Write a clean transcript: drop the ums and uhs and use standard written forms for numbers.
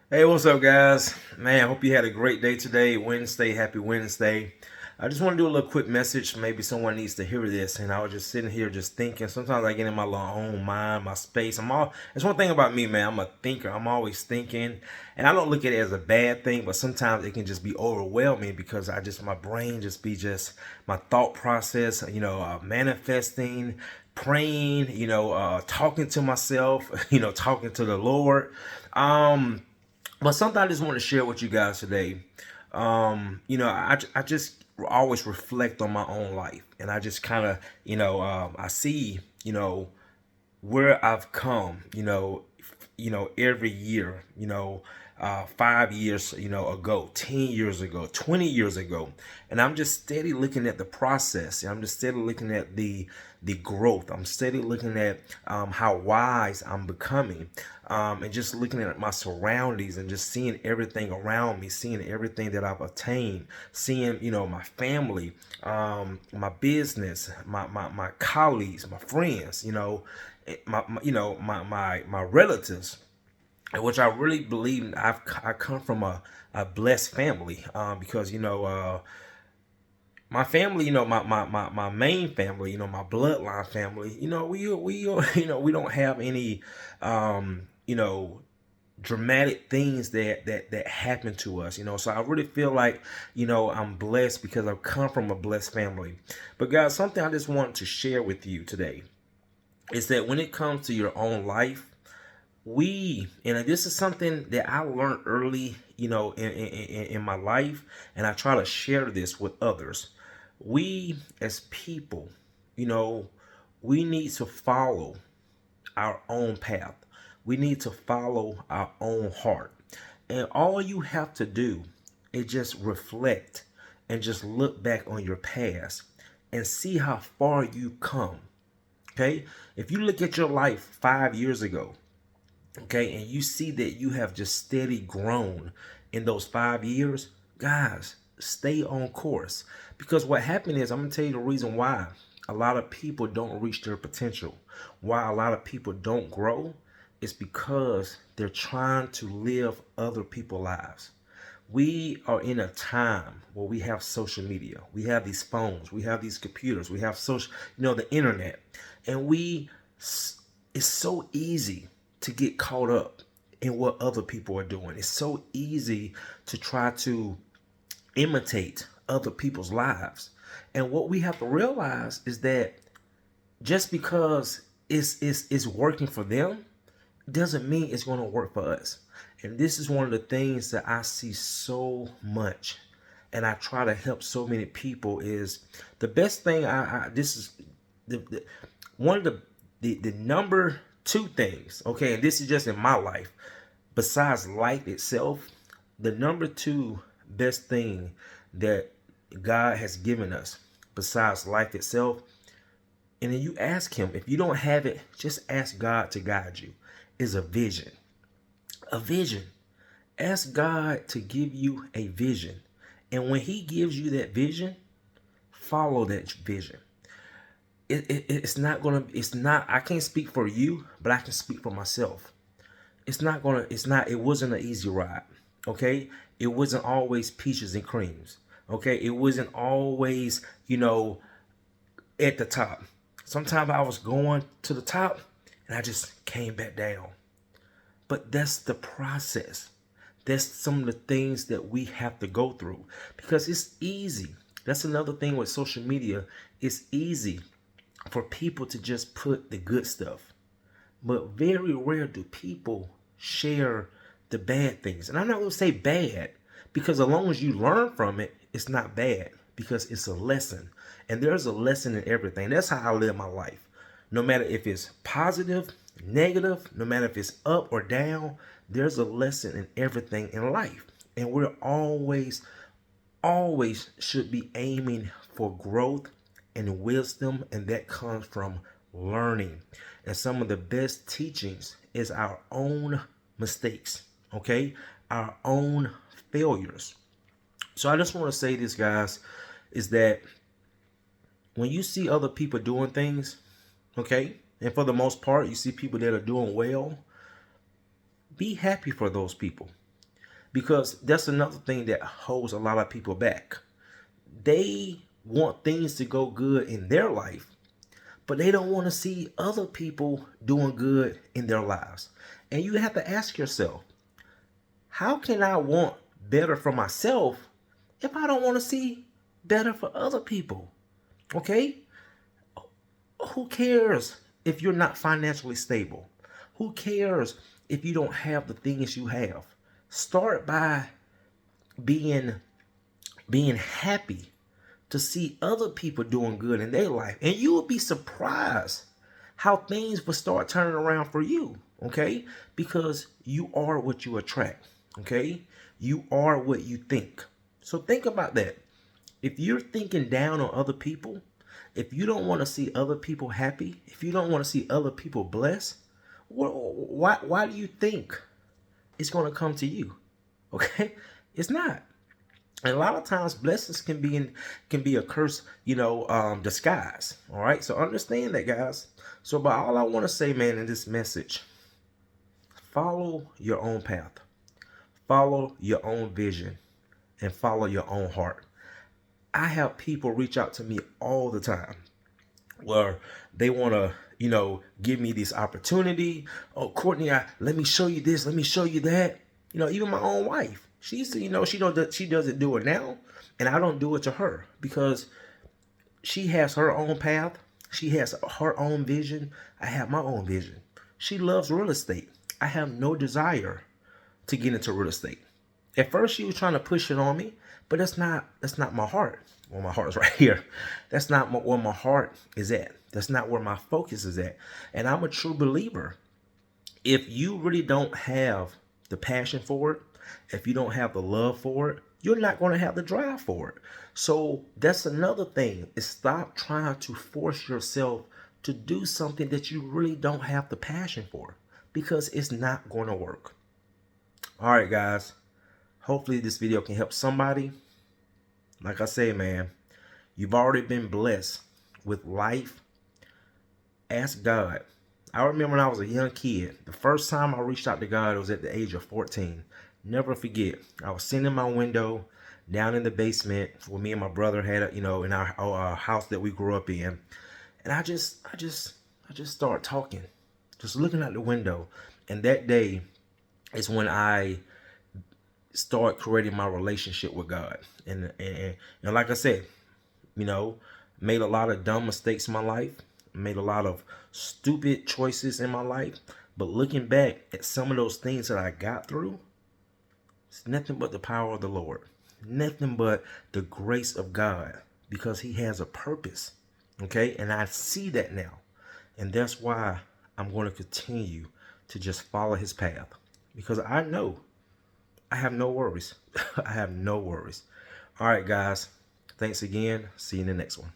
Hey, what's up, guys? Man, hope you had a great day today. Wednesday, happy Wednesday. I just want to do a little quick message. Maybe someone needs to hear this. And I was just sitting here just thinking. Sometimes I get in my little own mind, my space. It's one thing about me, man. I'm a thinker. I'm always thinking. And I don't look at it as a bad thing, but sometimes it can just be overwhelming because my brain just my thought process, manifesting, praying, talking to myself, talking to the Lord. But something I just want to share with you guys today. I just always reflect on my own life, and I just kind of, I see, where I've come, every year, 5 years, ago, 10 years ago, 20 years ago. And I'm just steady looking at the process. I'm just steady looking at the growth. I'm steady looking at how wise I'm becoming. And just looking at my surroundings and just seeing everything around me, seeing everything that I've attained, seeing, my family, my business, my colleagues, my friends, my relatives, which I really believe I come from a blessed family, because my family, my main family, my bloodline family, we don't have any dramatic things that happen to us, so I really feel like I'm blessed because I've come from a blessed family. But guys, something I just want to share with you today is that when it comes to your own life, and this is something that I learned early, in my life, and I try to share this with others. We as people, you know, we need to follow our own path. We need to follow our own heart. And all you have to do is just reflect and just look back on your past and see how far you come. Okay? If you look at your life 5 years ago, okay, and you see that you have just steady grown in those 5 years, guys, stay on course. Because what happened is, I'm gonna tell you the reason why a lot of people don't reach their potential, why a lot of people don't grow, is because they're trying to live other people's lives. We are in a time where we have social media, we have these phones, we have these computers, we have social, the internet, and it's so easy to get caught up in what other people are doing. It's so easy to try to imitate other people's lives. And what we have to realize is that just because it's working for them doesn't mean it's going to work for us. And this is one of the things that I see so much, and I try to help so many people, is the best thing this is the one of the number two things, okay, and this is just in my life, besides life itself, the number two best thing that God has given us besides life itself. And then you ask him, if you don't have it, just ask God to guide you, is a vision. A vision. Ask God to give you a vision. And when he gives you that vision, follow that vision. I can't speak for you, but I can speak for myself. It wasn't an easy ride. Okay. It wasn't always peaches and creams. Okay. It wasn't always, at the top. Sometimes I was going to the top and I just came back down. But that's the process. That's some of the things that we have to go through because it's easy. That's another thing with social media. It's easy for people to just put the good stuff, but very rare do people share the bad things. And I'm not going to say bad because as long as you learn from it, it's not bad because it's a lesson. And there's a lesson in everything. That's how I live my life. No matter if it's positive, negative, no matter if it's up or down, there's a lesson in everything in life. And we're always should be aiming for growth and wisdom, and that comes from learning. And some of the best teachings is our own mistakes, okay? Our own failures. So I just want to say this, guys, is that when you see other people doing things, okay, and for the most part, you see people that are doing well, be happy for those people. because that's another thing that holds a lot of people back. They want things to go good in their life, but they don't want to see other people doing good in their lives. And you have to ask yourself, how can I want better for myself if I don't want to see better for other people? Okay? Who cares if you're not financially stable? Who cares if you don't have the things you have? Start by being happy to see other people doing good in their life, and you will be surprised how things will start turning around for you. Okay? Because you are what you attract. Okay? You are what you think. So think about that. If you're thinking down on other people, if you don't want to see other people happy, if you don't want to see other people blessed, why do you think it's going to come to you? Okay? It's not. And a lot of times blessings can be a curse, disguise. All right? So understand that, guys. So by all I want to say, man, in this message, follow your own path. Follow your own vision and follow your own heart. I have people reach out to me all the time where they want to, give me this opportunity. Oh, Courtney, let me show you this. Let me show you that. Even my own wife, she doesn't do it now, and I don't do it to her because she has her own path. She has her own vision. I have my own vision. She loves real estate. I have no desire to get into real estate. At first, she was trying to push it on me, but that's not my heart. Well, my heart is right here. That's not where my heart is at. That's not where my focus is at. And I'm a true believer. If you really don't have the passion for it, if you don't have the love for it, you're not going to have the drive for it. So that's another thing, is stop trying to force yourself to do something that you really don't have the passion for, because it's not going to work. All right, guys. Hopefully this video can help somebody. Like I say, man, you've already been blessed with life. Ask God. I remember when I was a young kid, the first time I reached out to God was at the age of 14. Never forget. I was sitting in my window down in the basement where me and my brother had, in our house that we grew up in. And I just started talking, just looking out the window. And that day is when I start creating my relationship with God. And like I said, made a lot of dumb mistakes in my life, made a lot of stupid choices in my life. But looking back at some of those things that I got through, it's nothing but the power of the Lord. Nothing but the grace of God, because he has a purpose. Okay? And I see that now. And that's why I'm going to continue to just follow his path, because I know I have no worries. I have no worries. All right, guys. Thanks again. See you in the next one.